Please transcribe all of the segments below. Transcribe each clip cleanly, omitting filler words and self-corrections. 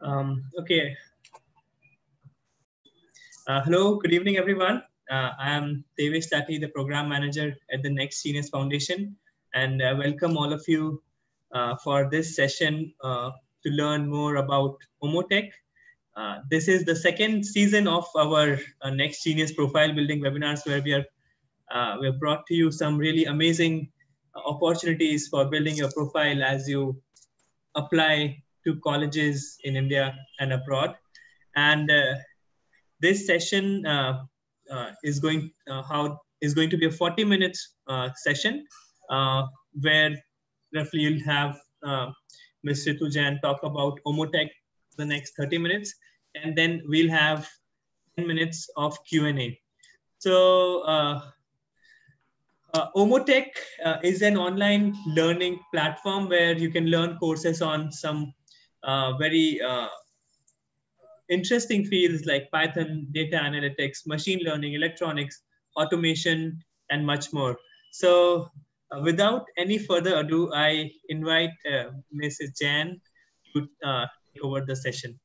Okay. Hello, good evening, everyone. I am Devesh Tati, the Program Manager at the Next Genius Foundation, and welcome all of you for this session to learn more about Omotech. This is the second season of our Next Genius Profile Building webinars, where we have brought to you some really amazing opportunities for building your profile as you apply to colleges in India and abroad. And this session is going to be a 40 minutes session where roughly you'll have Ms. Ritu Jain talk about Omotech the next 30 minutes, and then we'll have 10 minutes of Q&A. So Omotech is an online learning platform where you can learn courses on some very interesting fields like Python, data analytics, machine learning, electronics, automation, and much more. So without any further ado, I invite Mrs. Jain to take over the session.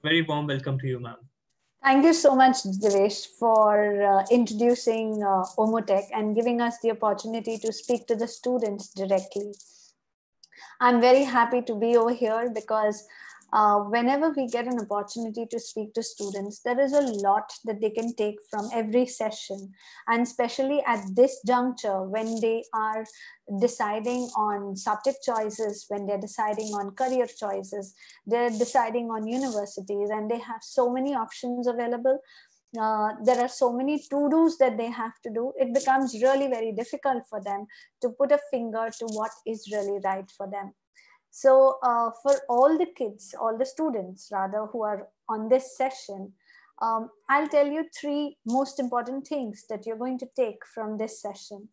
Very warm welcome to you, ma'am. Thank you so much, Devesh, for introducing Omotech and giving us the opportunity to speak to the students directly. I'm very happy to be over here because whenever we get an opportunity to speak to students, there is a lot that they can take from every session. And especially at this juncture, when they are deciding on subject choices, when they're deciding on career choices, they're deciding on universities, and they have so many options available. There are so many to-dos that they have to do. It becomes really very difficult for them to put a finger to what is really right for them. So for all the kids, all the students rather, who are on this session, I'll tell you three most important things that you're going to take from this session.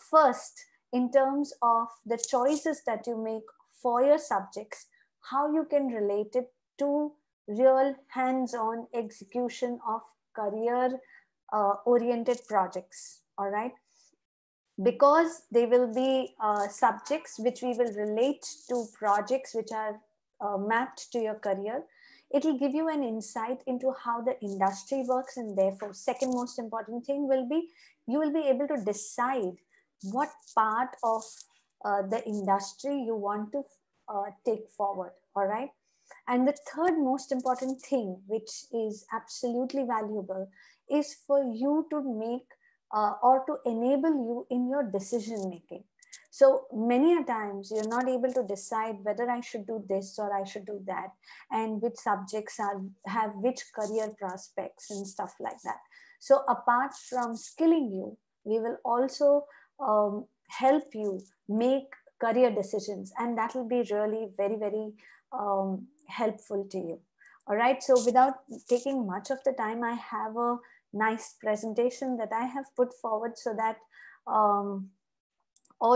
First, in terms of the choices that you make for your subjects, how you can relate it to real hands-on execution of career oriented projects. All right, because they will be subjects which we will relate to projects which are mapped to your career. It will give you an insight into how the industry works, and therefore second most important thing will be you will be able to decide what part of the industry you want to take forward. All right, and the third most important thing, which is absolutely valuable, is for you to make or to enable you in your decision making. So many a times you're not able to decide whether I should do this or I should do that, and which subjects have which career prospects and stuff like that. So apart from skilling you, we will also help you make career decisions, and that will be really very, very helpful to you. All right, so without taking much of the time, I have a nice presentation that I have put forward so that all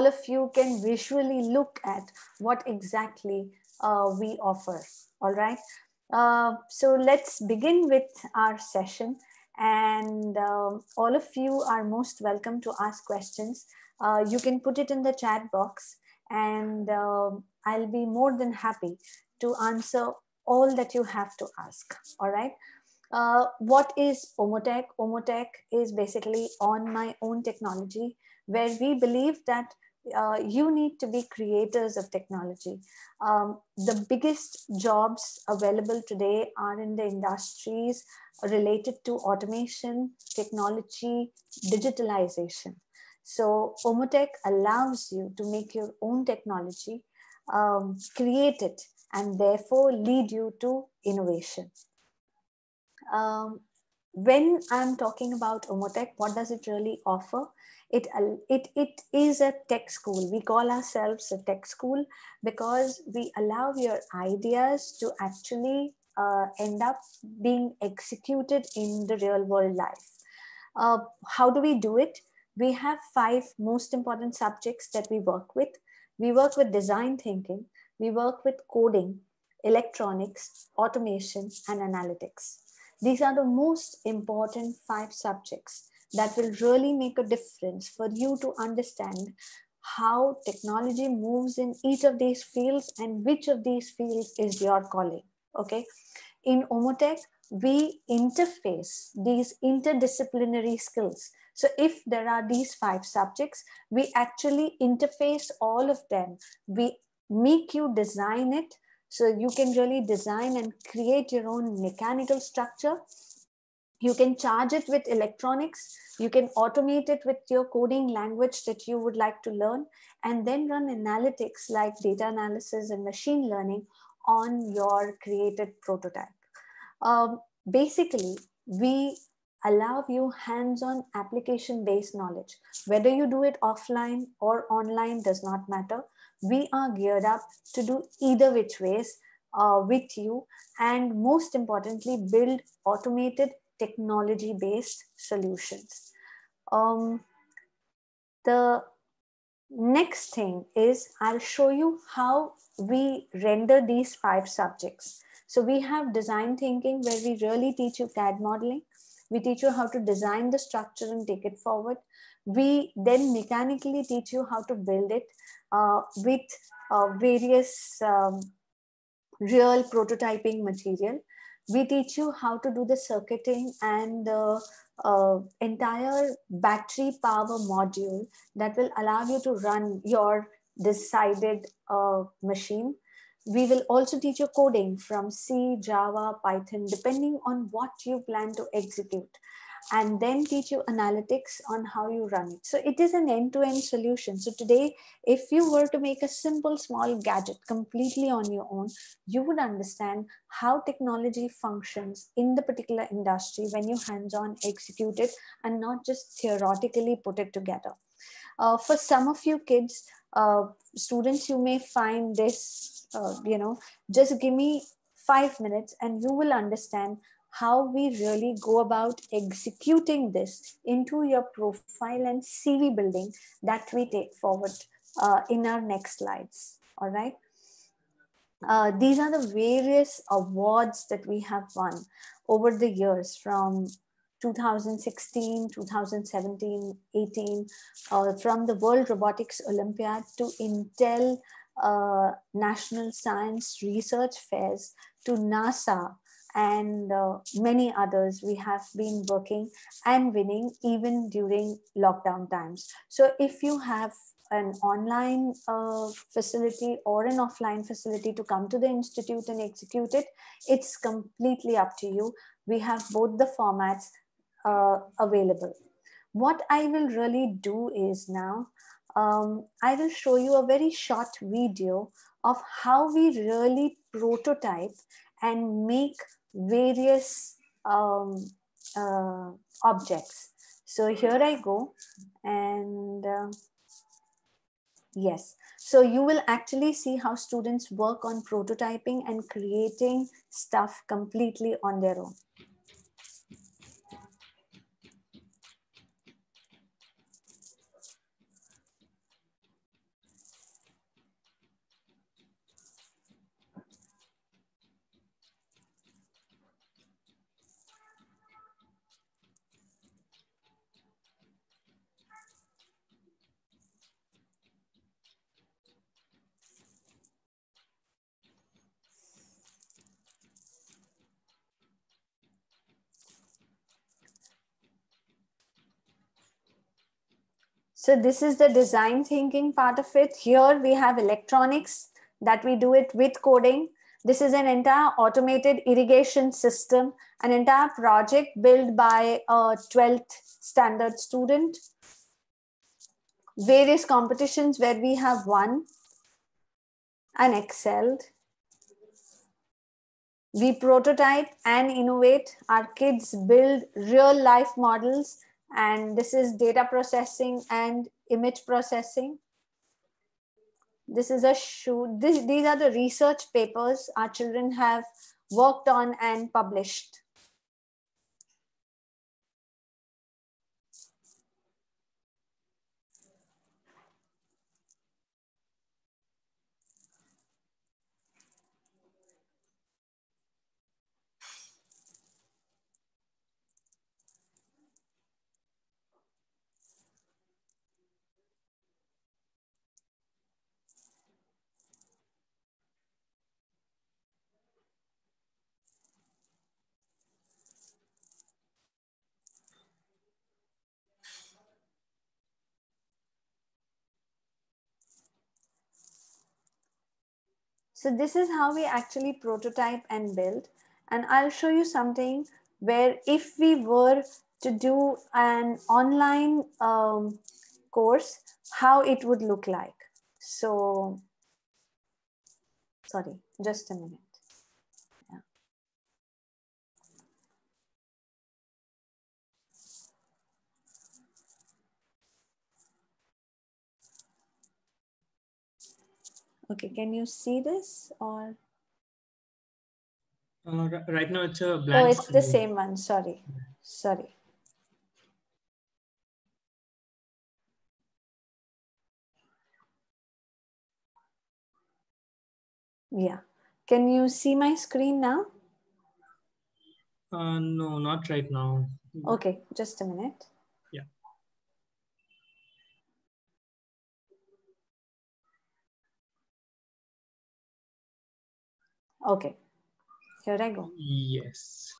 of you can visually look at what exactly we offer. All right, so let's begin with our session, and all of you are most welcome to ask questions. You can put it in the chat box, and I'll be more than happy to answer all that you have to ask. All right. What is Omotech? Omotech is basically on my own technology, where we believe that you need to be creators of technology. The biggest jobs available today are in the industries related to automation, technology, digitalization. So Omotech allows you to make your own technology, create it, and therefore lead you to innovation. When I'm talking about Omotech, what does it really offer? It is a tech school. We call ourselves a tech school because we allow your ideas to actually end up being executed in the real world life. How do we do it? We have 5 most important subjects that we work with. We work with design thinking, we work with coding, electronics, automation, and analytics. These are the most important 5 subjects that will really make a difference for you to understand how technology moves in each of these fields and which of these fields is your calling. Okay. In Omotech, we interface these interdisciplinary skills. So if there are these 5 subjects, we actually interface all of them. We make you design it. So you can really design and create your own mechanical structure. You can charge it with electronics. You can automate it with your coding language that you would like to learn, and then run analytics like data analysis and machine learning on your created prototype. Basically, we allow you hands-on application-based knowledge. Whether you do it offline or online does not matter. We are geared up to do either which ways with you, and most importantly, build automated technology-based solutions. The next thing is I'll show you how we render these 5 subjects. So we have design thinking, where we really teach you CAD modeling. We teach you how to design the structure and take it forward. We then mechanically teach you how to build it with various real prototyping material. We teach you how to do the circuiting and the entire battery power module that will allow you to run your decided machine. We will also teach you coding from C, Java, Python, depending on what you plan to execute, and then teach you analytics on how you run it. So it is an end-to-end solution. So today, if you were to make a simple small gadget completely on your own, you would understand how technology functions in the particular industry when you hands-on execute it and not just theoretically put it together. For some of you kids, students, you may find this, just give me 5 minutes and you will understand how we really go about executing this into your profile and CV building that we take forward in our next slides. All right. These are the various awards that we have won over the years from 2016, 2017, 18, from the World Robotics Olympiad to Intel National Science Research Fairs to NASA and many others. We have been working and winning even during lockdown times. So if you have an online facility or an offline facility to come to the institute and execute it, it's completely up to you. We have both the formats available. What I will really do is now, I will show you a very short video of how we really prototype and make various objects. So here I go, and yes, so you will actually see how students work on prototyping and creating stuff completely on their own. So this is the design thinking part of it. Here we have electronics that we do it with coding. This is an entire automated irrigation system, an entire project built by a 12th standard student. Various competitions where we have won and excelled. We prototype and innovate. Our kids build real life models, and this is data processing and image processing. This is a shoot. These are the research papers our children have worked on and published. So this is how we actually prototype and build. And I'll show you something where if we were to do an online course, how it would look like. So, sorry, just a minute. Yeah. Okay, can you see this or? Right now it's a blank Oh, it's screen. the same one. Sorry. Sorry. Yeah. Can you see my screen now? No, not right now. Okay, just a minute. Yeah. Okay, here I go. Yes.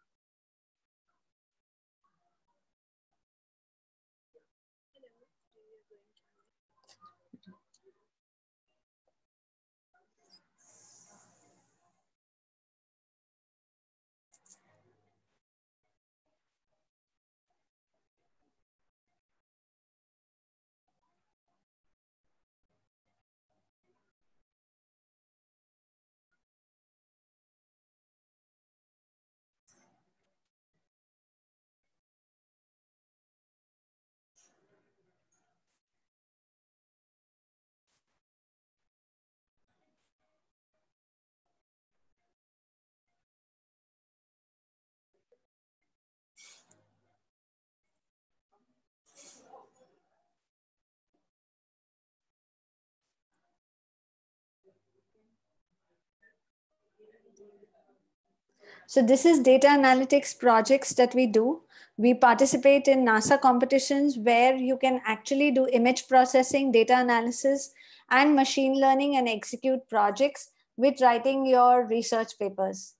So this is data analytics projects that we do. We participate in NASA competitions where you can actually do image processing, data analysis, and machine learning and execute projects with writing your research papers.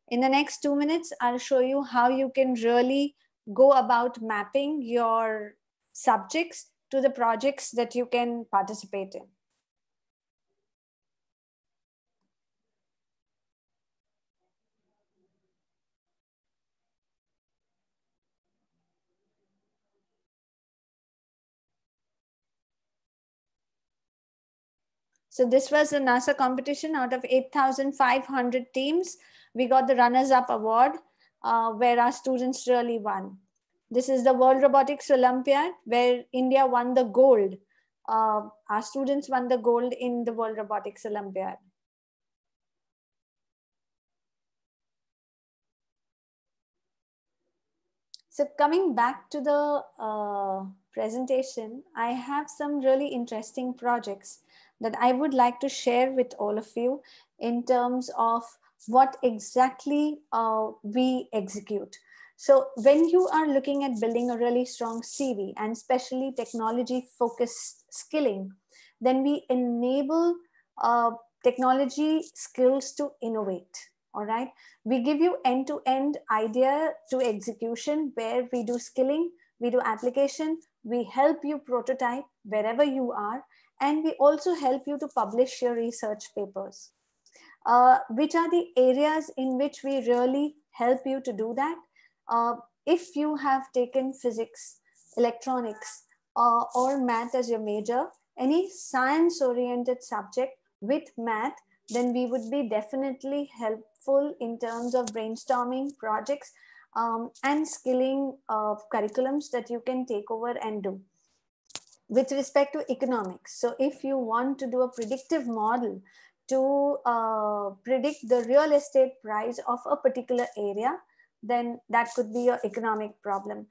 In the next 2 minutes, I'll show you how you can really go about mapping your subjects to the projects that you can participate in. So this was a NASA competition. Out of 8,500 teams, we got the runners-up award where our students really won. This is the World Robotics Olympiad where India won the gold. Our students won the gold in the World Robotics Olympiad. So coming back to the presentation, I have some really interesting projects that I would like to share with all of you in terms of what exactly we execute. So when you are looking at building a really strong CV and especially technology focused skilling, then we enable technology skills to innovate. All right. We give you end-to-end idea to execution where we do skilling, we do application, we help you prototype wherever you are, and we also help you to publish your research papers. Which are the areas in which we really help you to do that? If you have taken physics, electronics, or math as your major, any science-oriented subject with math, then we would be definitely helpful in terms of brainstorming projects and skilling curriculums that you can take over and do. With respect to economics, so if you want to do a predictive model to predict the real estate price of a particular area, then that could be your economic problem.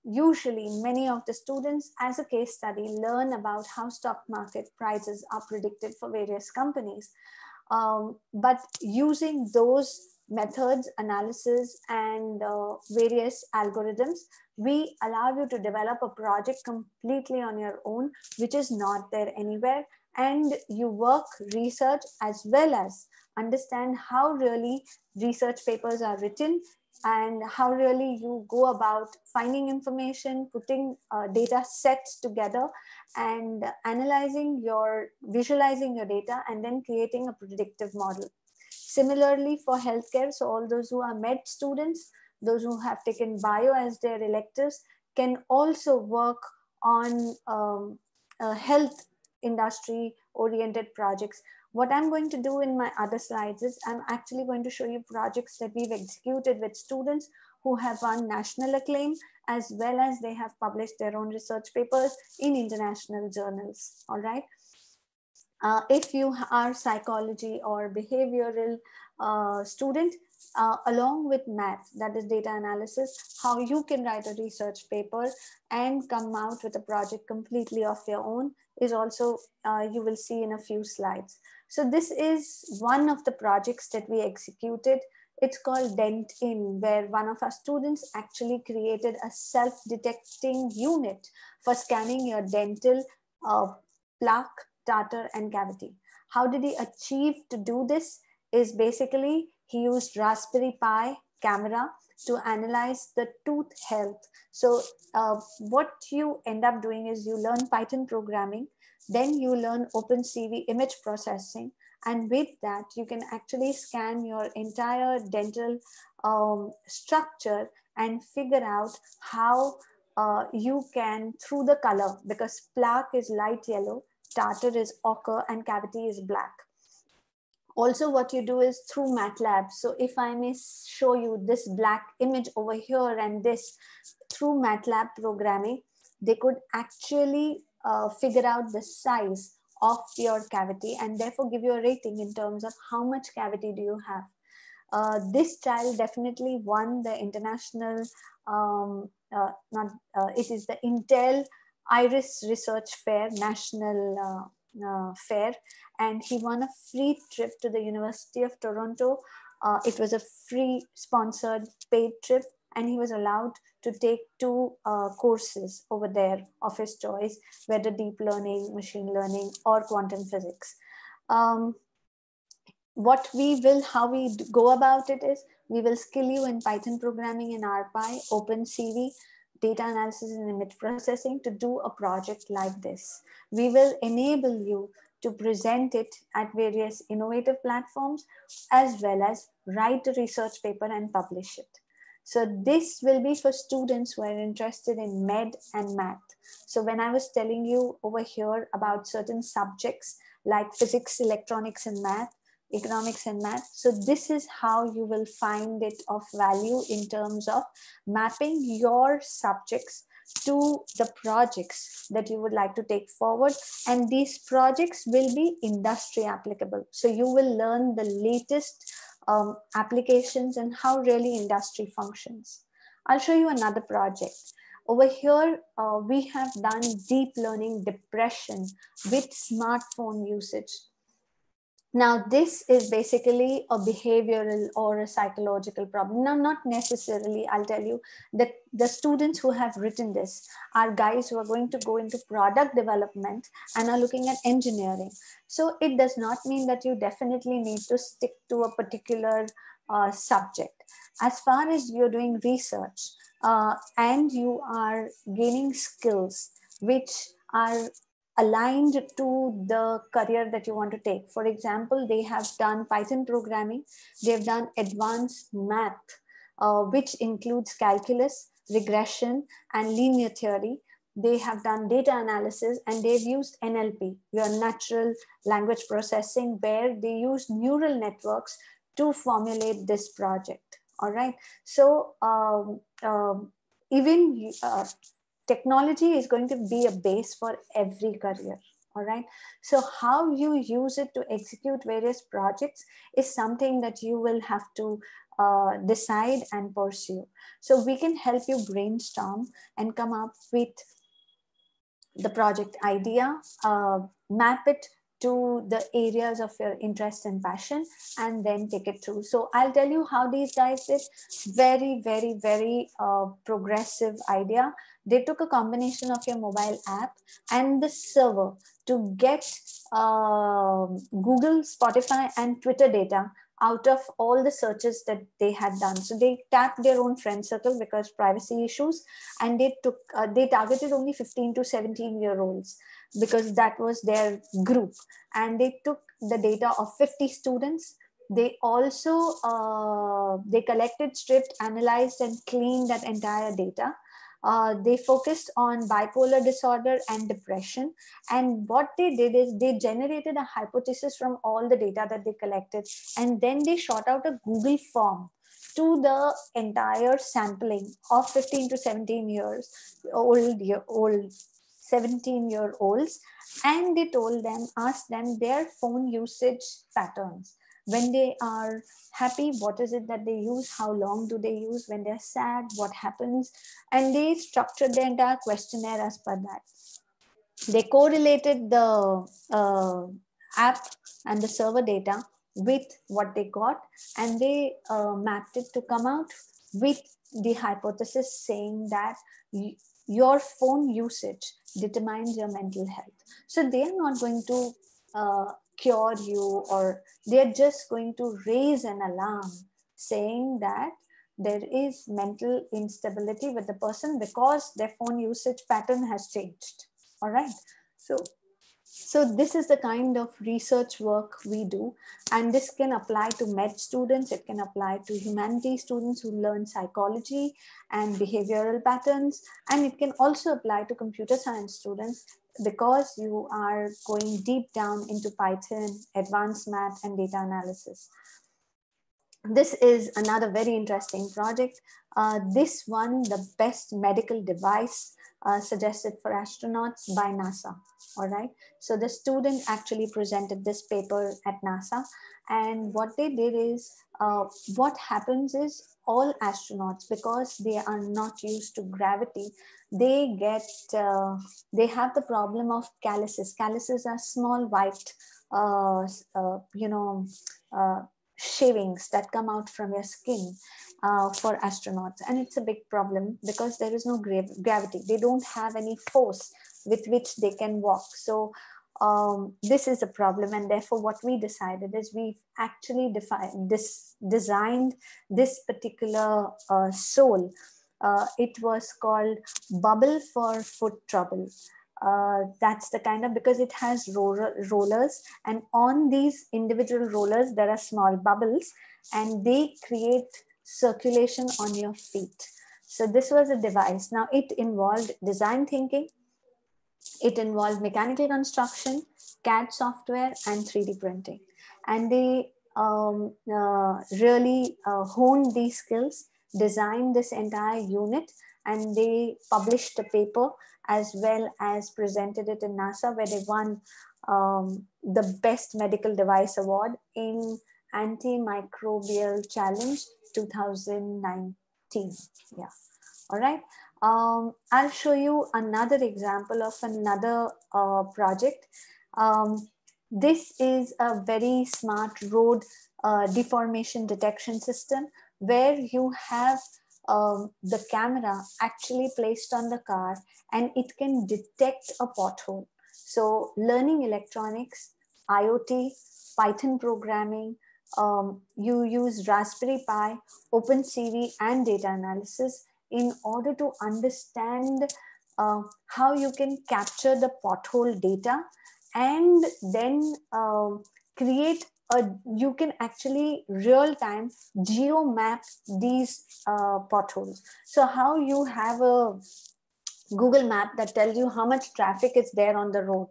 Usually, many of the students, as a case study, learn about how stock market prices are predicted for various companies. But using those methods, analysis, and various algorithms, we allow you to develop a project completely on your own, which is not there anywhere. And you work research as well as understand how really research papers are written and how really you go about finding information, putting data sets together, and visualizing your data, and then creating a predictive model. Similarly for healthcare, so all those who are med students, those who have taken bio as their electives, can also work on health industry oriented projects. What I'm going to do in my other slides is I'm actually going to show you projects that we've executed with students who have won national acclaim, as well as they have published their own research papers in international journals. All right. If you are psychology or behavioral student, along with math, that is data analysis, how you can write a research paper and come out with a project completely of your own is also you will see in a few slides. So this is one of the projects that we executed. It's called DentIn, where one of our students actually created a self-detecting unit for scanning your dental plaque, tartar, and cavity. How did he achieve to do this? Is basically he used Raspberry Pi camera to analyze the tooth health. So what you end up doing is you learn Python programming, then you learn OpenCV image processing, and with that you can actually scan your entire dental structure and figure out how you can, through the color, because plaque is light yellow, tartar is ochre, and cavity is black. Also, what you do is through MATLAB. So if I may show you this black image over here, and this through MATLAB programming, they could actually figure out the size of your cavity and therefore give you a rating in terms of how much cavity do you have. This child definitely won the international, it is the Intel Iris Research Fair, national fair, and he won a free trip to the University of Toronto. It was a free sponsored paid trip, and he was allowed to take 2 courses over there of his choice, whether deep learning, machine learning, or quantum physics. How we go about it is, we will skill you in Python programming in RPy, OpenCV, data analysis and image processing to do a project like this. We will enable you to present it at various innovative platforms, as well as write a research paper and publish it. So this will be for students who are interested in med and math. So when I was telling you over here about certain subjects like physics, electronics, and math, economics and math. So this is how you will find it of value in terms of mapping your subjects to the projects that you would like to take forward. And these projects will be industry applicable. So you will learn the latest applications and how really industry functions. I'll show you another project. Over here, we have done deep learning depression with smartphone usage. Now, this is basically a behavioral or a psychological problem. Now, not necessarily, I'll tell you that the students who have written this are guys who are going to go into product development and are looking at engineering. So it does not mean that you definitely need to stick to a particular subject. As far as you're doing research and you are gaining skills which are aligned to the career that you want to take. For example, they have done Python programming, they've done advanced math, which includes calculus, regression, and linear theory. They have done data analysis, and they've used NLP, your natural language processing, where they use neural networks to formulate this project. All right. So even technology is going to be a base for every career. All right. So how you use it to execute various projects is something that you will have to decide and pursue. So we can help you brainstorm and come up with the project idea, map it to the areas of your interest and passion, and then take it through. So I'll tell you how these guys did. Very, very, very progressive idea. They took a combination of your mobile app and the server to get Google, Spotify, and Twitter data out of all the searches that they had done. So they tapped their own friend circle because privacy issues, and they targeted only 15 to 17-year-olds because that was their group. And they took the data of 50 students. They also they collected, stripped, analyzed, and cleaned that entire data. They focused on bipolar disorder and depression. And what they did is they generated a hypothesis from all the data that they collected. And then they shot out a Google form to the entire sampling of 15 to 17 years old 17-year-olds. And they told them, asked them their phone usage patterns. When they are happy, what is it that they use? How long do they use? When they're sad, what happens? And they structured the entire questionnaire as per that. They correlated the app and the server data with what they got, and they mapped it to come out with the hypothesis saying that your phone usage determines your mental health. So they are not going to cure you, or they're just going to raise an alarm saying that there is mental instability with the person because their phone usage pattern has changed. All right. So this is the kind of research work we do, and this can apply to med students. It can apply to humanities students who learn psychology and behavioral patterns, and it can also apply to computer science students because you are going deep down into Python, advanced math, and data analysis. This is another very interesting project. This won the best medical device suggested for astronauts by NASA. All right. So the student actually presented this paper at NASA. And what they did is, what happens is all astronauts, because they are not used to gravity, they have the problem of calluses. Calluses are small white, shavings that come out from your skin for astronauts. And it's a big problem because there is no gravity. They don't have any force with which they can walk. So this is a problem. And therefore what we decided is we've actually designed this particular sole. It was called Bubble for Foot Trouble. That's the kind of, because it has rollers, and on these individual rollers there are small bubbles, and they create circulation on your feet. So this was a device. Now it involved design thinking, it involved mechanical construction, CAD software, and 3D printing. And they really honed these skills, designed this entire unit, and they published a paper as well as presented it in NASA, where they won the Best Medical Device Award in Antimicrobial Challenge 2019. Yeah. All right. I'll show you another example of another project. This is a very smart road deformation detection system, where you have the camera actually placed on the car, and it can detect a pothole. So learning electronics, IoT, Python programming, you use Raspberry Pi, OpenCV, and data analysis in order to understand how you can capture the pothole data, and then you can actually real time geo map these potholes. So how you have a Google map that tells you how much traffic is there on the road.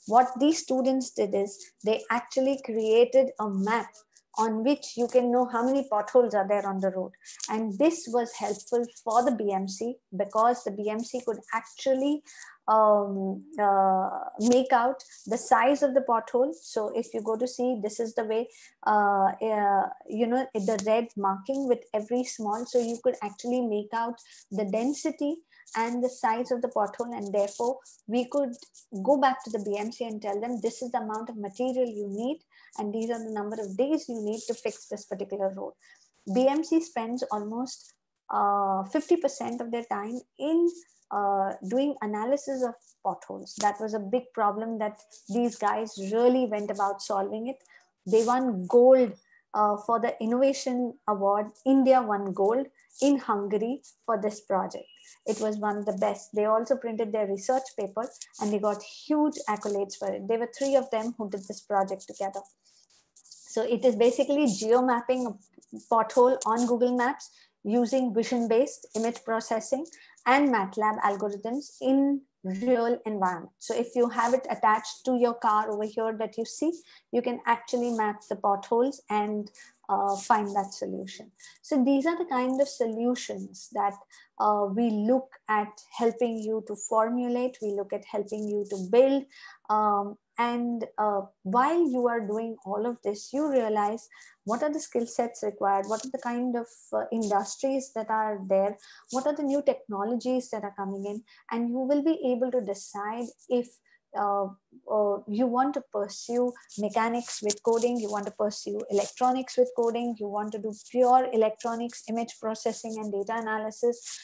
What these students did is they actually created a map on which you can know how many potholes are there on the road. And this was helpful for the BMC because the BMC could actually make out the size of the pothole. So if you go to see, this is the way, the red marking with every small, so you could actually make out the density and the size of the pothole, and therefore we could go back to the BMC and tell them this is the amount of material you need and these are the number of days you need to fix this particular road. BMC spends almost 50% of their time in doing analysis of potholes. That was a big problem that these guys really went about solving it. They won gold for the Innovation Award. India won gold in Hungary for this project. It was one of the best. They also printed their research paper and they got huge accolades for it. There were 3 of them who did this project together. So it is basically geomapping a pothole on Google Maps using vision-based image processing and MATLAB algorithms in real environment. So if you have it attached to your car over here that you see, you can actually map the potholes and find that solution. So these are the kind of solutions that we look at helping you to formulate, we look at helping you to build. And while you are doing all of this, you realize what are the skill sets required, what are the kind of industries that are there, what are the new technologies that are coming in, and you will be able to decide if you want to pursue mechanics with coding, you want to pursue electronics with coding, you want to do pure electronics, image processing and data analysis.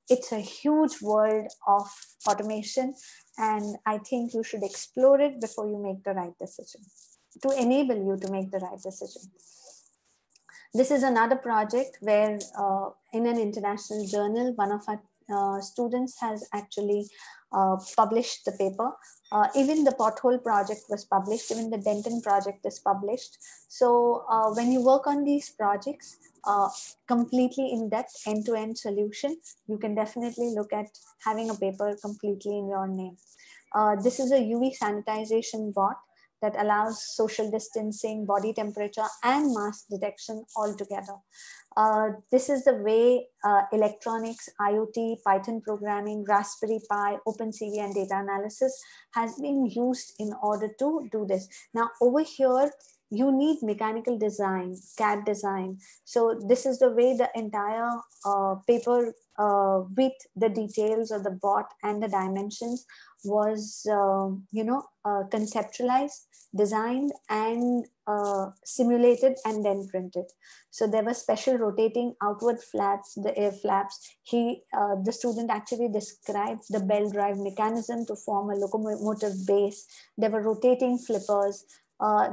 It's a huge world of automation, and I think you should explore it before you make the right decision, to enable you to make the right decision. This is another project where in an international journal, one of our students has actually published the paper. Even the pothole project was published, even the Denton project is published. So when you work on these projects, completely in-depth, end-to-end solution, you can definitely look at having a paper completely in your name. This is a UV sanitization bot that allows social distancing, body temperature, and mask detection all together. This is the way electronics, IoT, Python programming, Raspberry Pi, OpenCV, and data analysis has been used in order to do this. Now, over here, you need mechanical design, CAD design. So this is the way the entire paper with the details of the bot and the dimensions was, conceptualized, designed, and simulated and then printed. So there were special rotating outward flaps, the air flaps. The student actually described the belt drive mechanism to form a locomotive base. There were rotating flippers.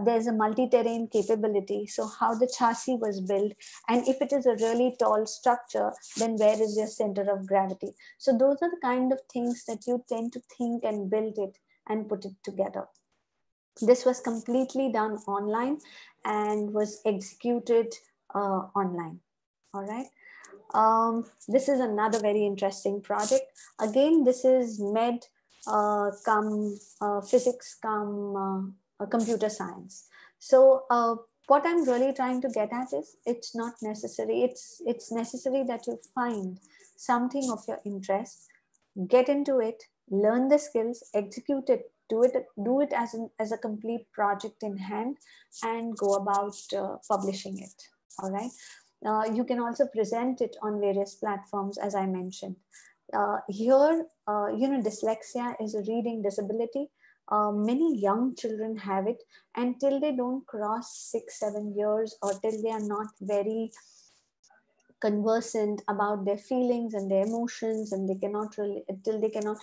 There's a multi-terrain capability. So how the chassis was built, and if it is a really tall structure, then where is your center of gravity? So those are the kind of things that you tend to think and build it and put it together. This was completely done online and was executed online. All right. This is another very interesting project. Again, this is med come physics come computer science. So what I'm really trying to get at is it's not necessary. It's necessary that you find something of your interest, get into it, learn the skills, execute it, do it as a complete project in hand, and go about publishing it. All right. You can also present it on various platforms, as I mentioned. Here, dyslexia is a reading disability. Many young children have it, and till they don't cross 6-7 years, or till they are not very conversant about their feelings and their emotions, and they cannot really, till they cannot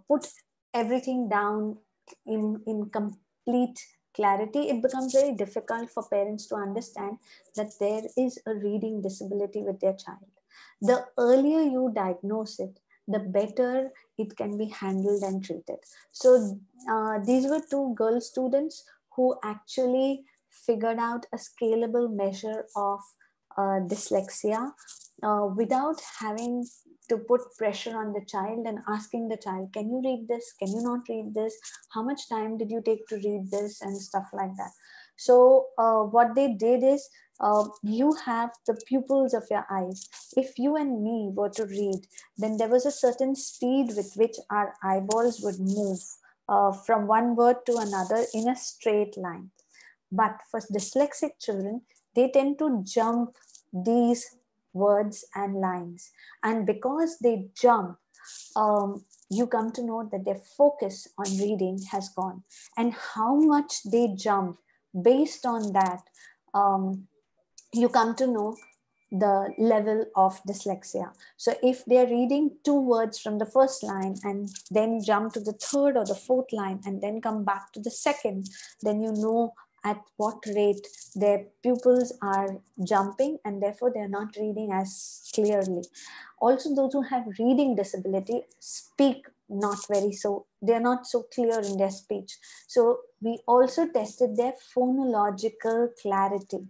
put everything down in complete clarity, it becomes very difficult for parents to understand that there is a reading disability with their child. The earlier you diagnose it, the better it can be handled and treated. So these were 2 girl students who actually figured out a scalable measure of dyslexia without having to put pressure on the child and asking the child, can you read this? Can you not read this? How much time did you take to read this? And stuff like that. So what they did is, you have the pupils of your eyes. If you and me were to read, then there was a certain speed with which our eyeballs would move from one word to another in a straight line. But for dyslexic children, they tend to jump these words and lines. And because they jump, you come to know that their focus on reading has gone. And how much they jump, based on that, you come to know the level of dyslexia. So if they're reading 2 words from the first line and then jump to the 3rd or the 4th line and then come back to the 2nd, then you know at what rate their pupils are jumping, and therefore they're not reading as clearly. Also, those who have reading disability speak not very so, they're not so clear in their speech. So we also tested their phonological clarity,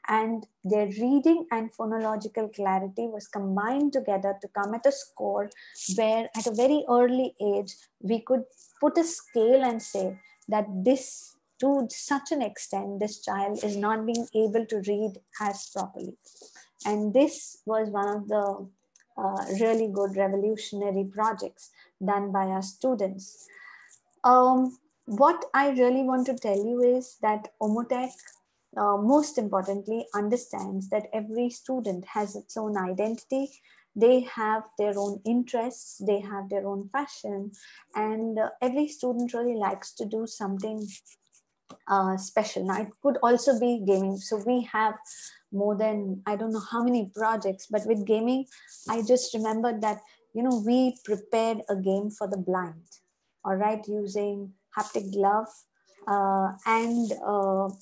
and their reading and phonological clarity was combined together to come at a score where at a very early age we could put a scale and say that this, to such an extent, this child is not being able to read as properly. And this was one of the really good revolutionary projects done by our students. What I really want to tell you is that Omotech, most importantly, understands that every student has its own identity. They have their own interests, they have their own passion, and every student really likes to do something special. Now, it could also be gaming. So we have more than, I don't know how many projects, but with gaming, I just remembered that, we prepared a game for the blind, all right, using haptic glove and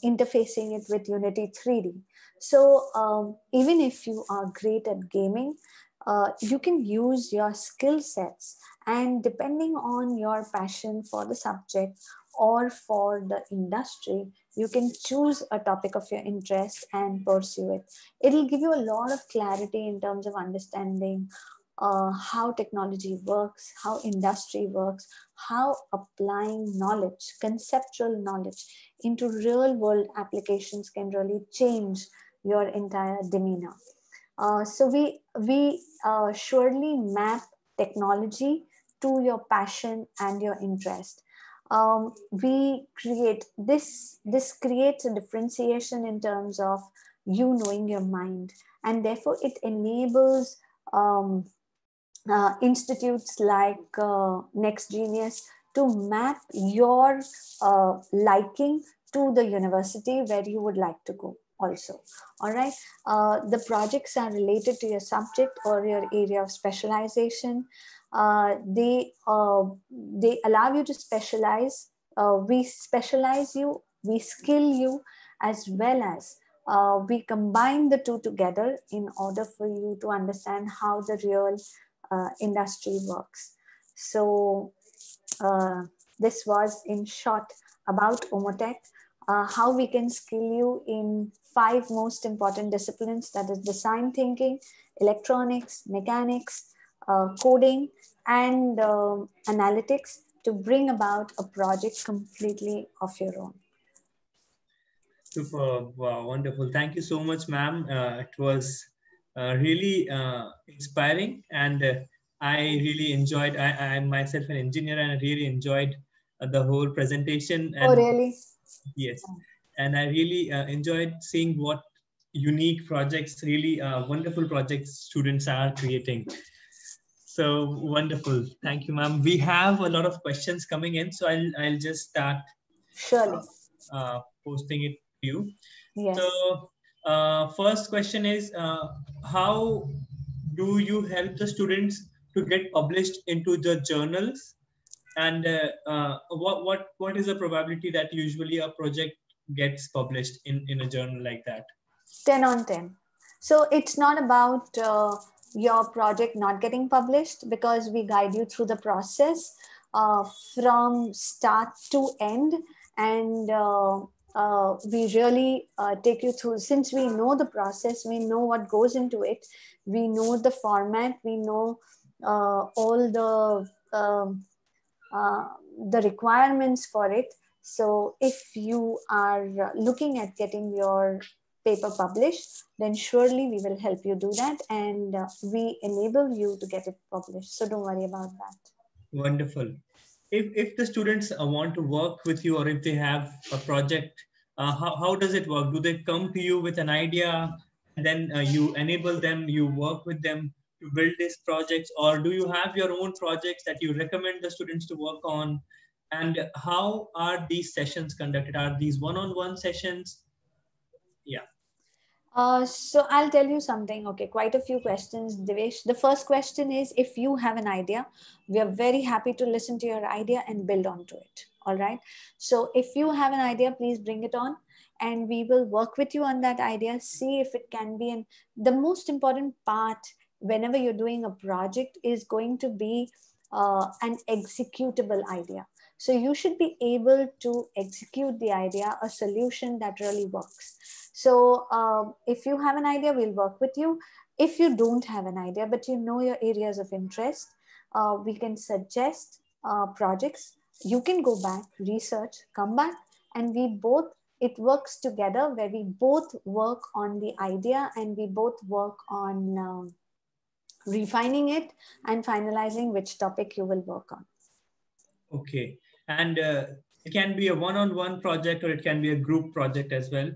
interfacing it with Unity 3D. So even if you are great at gaming, you can use your skill sets, and depending on your passion for the subject or for the industry, you can choose a topic of your interest and pursue it. It'll give you a lot of clarity in terms of understanding how technology works, how industry works, how applying knowledge, conceptual knowledge into real world applications can really change your entire demeanor. So we surely map technology to your passion and your interest. We create this creates a differentiation in terms of you knowing your mind, and therefore it enables institutes like Next Genius to map your liking to the university where you would like to go also. All right. The projects are related to your subject or your area of specialization. They allow you to specialize. We specialize you, we skill you, as well as we combine the two together in order for you to understand how the real industry works. So this was in short about Omotech, how we can skill you in 5 most important disciplines, that is design thinking, electronics, mechanics, coding, and analytics, to bring about a project completely of your own. Super, wow, wonderful. Thank you so much, ma'am. It was really inspiring, and I really enjoyed. I'm myself an engineer, and I really enjoyed the whole presentation. And oh, really? Yes, and I really enjoyed seeing what unique projects, really wonderful projects students are creating. So wonderful. Thank you, ma'am. We have a lot of questions coming in, so I'll just start. Surely. Posting it to you. Yes. So first question is, how do you help the students to get published into the journals? And what is the probability that usually a project gets published in a journal like that? 10 on 10. So it's not about your project not getting published, because we guide you through the process from start to end, and we really take you through. Since we know the process, we know what goes into it, we know the format, we know all the requirements for it. So if you are looking at getting your paper published, then surely we will help you do that, and we enable you to get it published. So don't worry about that. Wonderful. If the students want to work with you, or if they have a project, how does it work? Do they come to you with an idea, and then you enable them, you work with them to build these projects, or do you have your own projects that you recommend the students to work on? And how are these sessions conducted? Are these one-on-one sessions? Yeah. So I'll tell you something. Okay, quite a few questions, Devesh. The first question is, if you have an idea, we are very happy to listen to your idea and build onto it. All right. So if you have an idea, please bring it on. and we will work with you on that idea, see if it can be. And the most important part whenever you're doing a project is going to be an executable idea. So you should be able to execute the idea, a solution that really works. So if you have an idea, we'll work with you. If you don't have an idea, but you know your areas of interest, we can suggest projects. You can go back, research, come back, and we both, it works together where we both work on the idea and we both work on refining it and finalizing which topic you will work on. Okay. And it can be a one-on-one project or it can be a group project as well.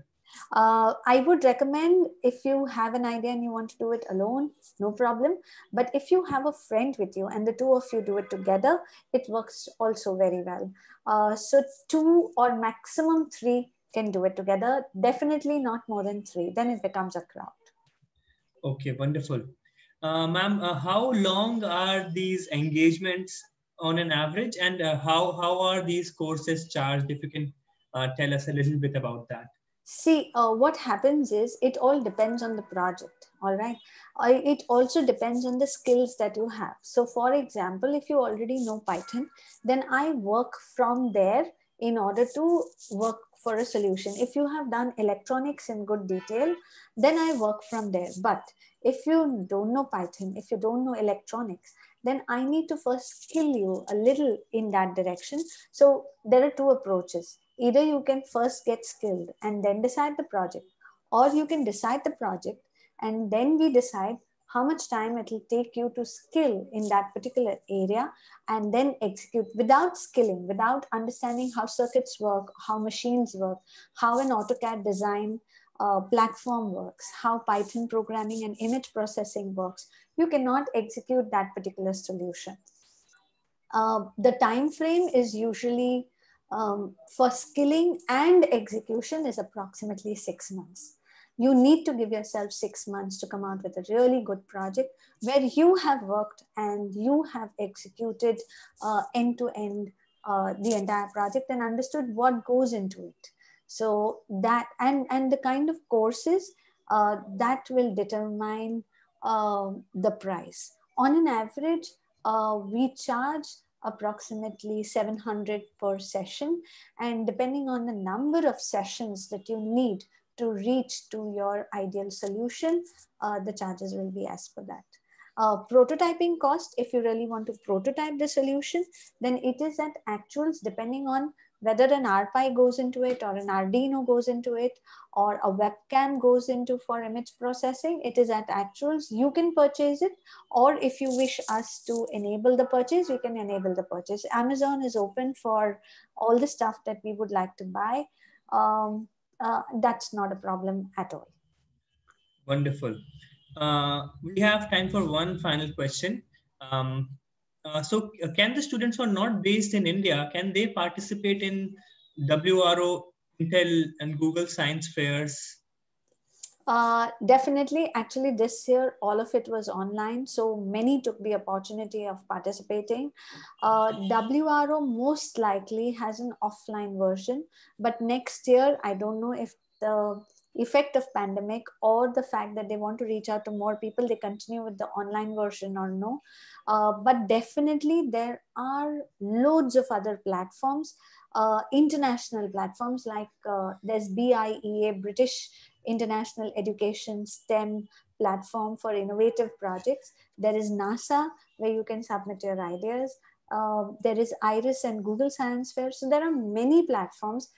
I would recommend, if you have an idea and you want to do it alone, no problem. But if you have a friend with you and the two of you do it together, it works also very well. So 2 or maximum 3 can do it together. Definitely not more than 3. Then it becomes a crowd. Okay, wonderful. Ma'am, how long are these engagements on an average, and how are these courses charged? If you can tell us a little bit about that. See, what happens is it all depends on the project, all right? It also depends on the skills that you have. So for example, if you already know Python, then I work from there in order to work for a solution. If you have done electronics in good detail, then I work from there. But if you don't know Python, if you don't know electronics, then I need to first skill you a little in that direction. So there are 2 approaches. Either you can first get skilled and then decide the project, or you can decide the project and then we decide how much time it will take you to skill in that particular area and then execute. Without skilling, without understanding how circuits work, how machines work, how an AutoCAD design platform works, how Python programming and image processing works, you cannot execute that particular solution. The time frame is usually for skilling and execution is approximately 6 months. You need to give yourself 6 months to come out with a really good project where you have worked and you have executed end to end the entire project and understood what goes into it. So that and the kind of courses that will determine the price. On an average, we charge approximately 700 per session, and depending on the number of sessions that you need to reach to your ideal solution, the charges will be as per that. Prototyping cost, if you really want to prototype the solution, then it is at actuals, depending on whether an RPi goes into it or an Arduino goes into it or a webcam goes into for image processing. It is at actuals. You can purchase it, or if you wish us to enable the purchase, you can enable the purchase. Amazon is open for all the stuff that we would like to buy. That's not a problem at all. Wonderful. We have time for one final question. So can the students who are not based in India, can they participate in WRO, Intel and Google Science Fairs? Definitely. Actually, this year, all of it was online. So many took the opportunity of participating. WRO most likely has an offline version, but next year, I don't know if the effect of pandemic or the fact that they want to reach out to more people, they continue with the online version or no. But definitely there are loads of other platforms, international platforms like there's BIEA, British International Education STEM platform for innovative projects. There is NASA, where you can submit your ideas. There is IRIS and Google Science Fair. So there are many platforms.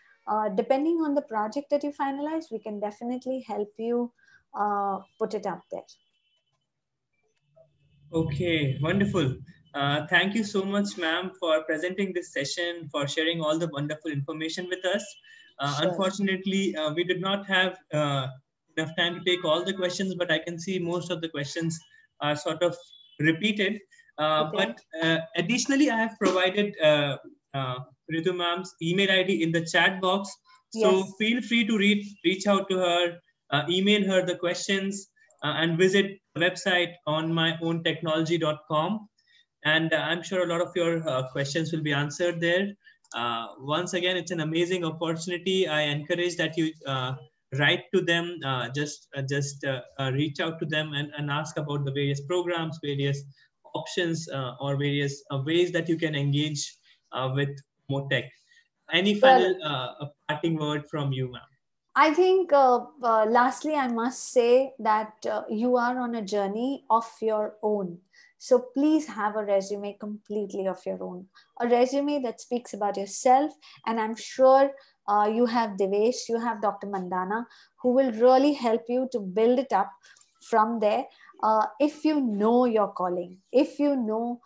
Depending on the project that you finalize, we can definitely help you put it up there. Okay, wonderful. Thank you so much, ma'am, for presenting this session, for sharing all the wonderful information with us. Sure. Unfortunately, we did not have enough time to take all the questions, but I can see most of the questions are sort of repeated. Okay. But additionally, I have provided Ritu ma'am's email ID in the chat box. So Yes. feel free to reach out to her, email her the questions, and visit the website on myontechnology.com. And I'm sure a lot of your questions will be answered there. Once again, it's an amazing opportunity. I encourage that you write to them, just reach out to them and ask about the various programs, various options, or various ways that you can engage with Omotech. Any final parting word from you, ma'am? I think lastly, I must say that you are on a journey of your own. So please have a resume completely of your own, a resume that speaks about yourself. And I'm sure you have Devesh, you have Dr. Mandana, who will really help you to build it up from there. If you know your calling, if you know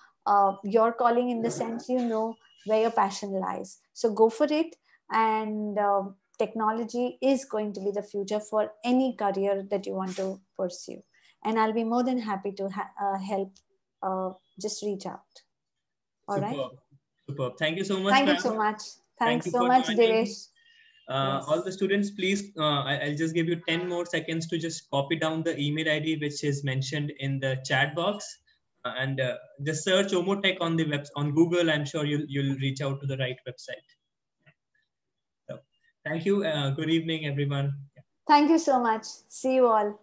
your calling in the sense you know where your passion lies. So go for it. And technology is going to be the future for any career that you want to pursue. And I'll be more than happy to help. Just reach out. All Superb. right. Superb. Thank you so much. Thank you so much. Thanks so much, Devesh. Yes. All the students, please, I'll just give you 10 more seconds to just copy down the email ID, which is mentioned in the chat box. And just search Omotech on the web on Google. I'm sure you'll reach out to the right website. So, thank you. Good evening, everyone. Thank you so much. See you all.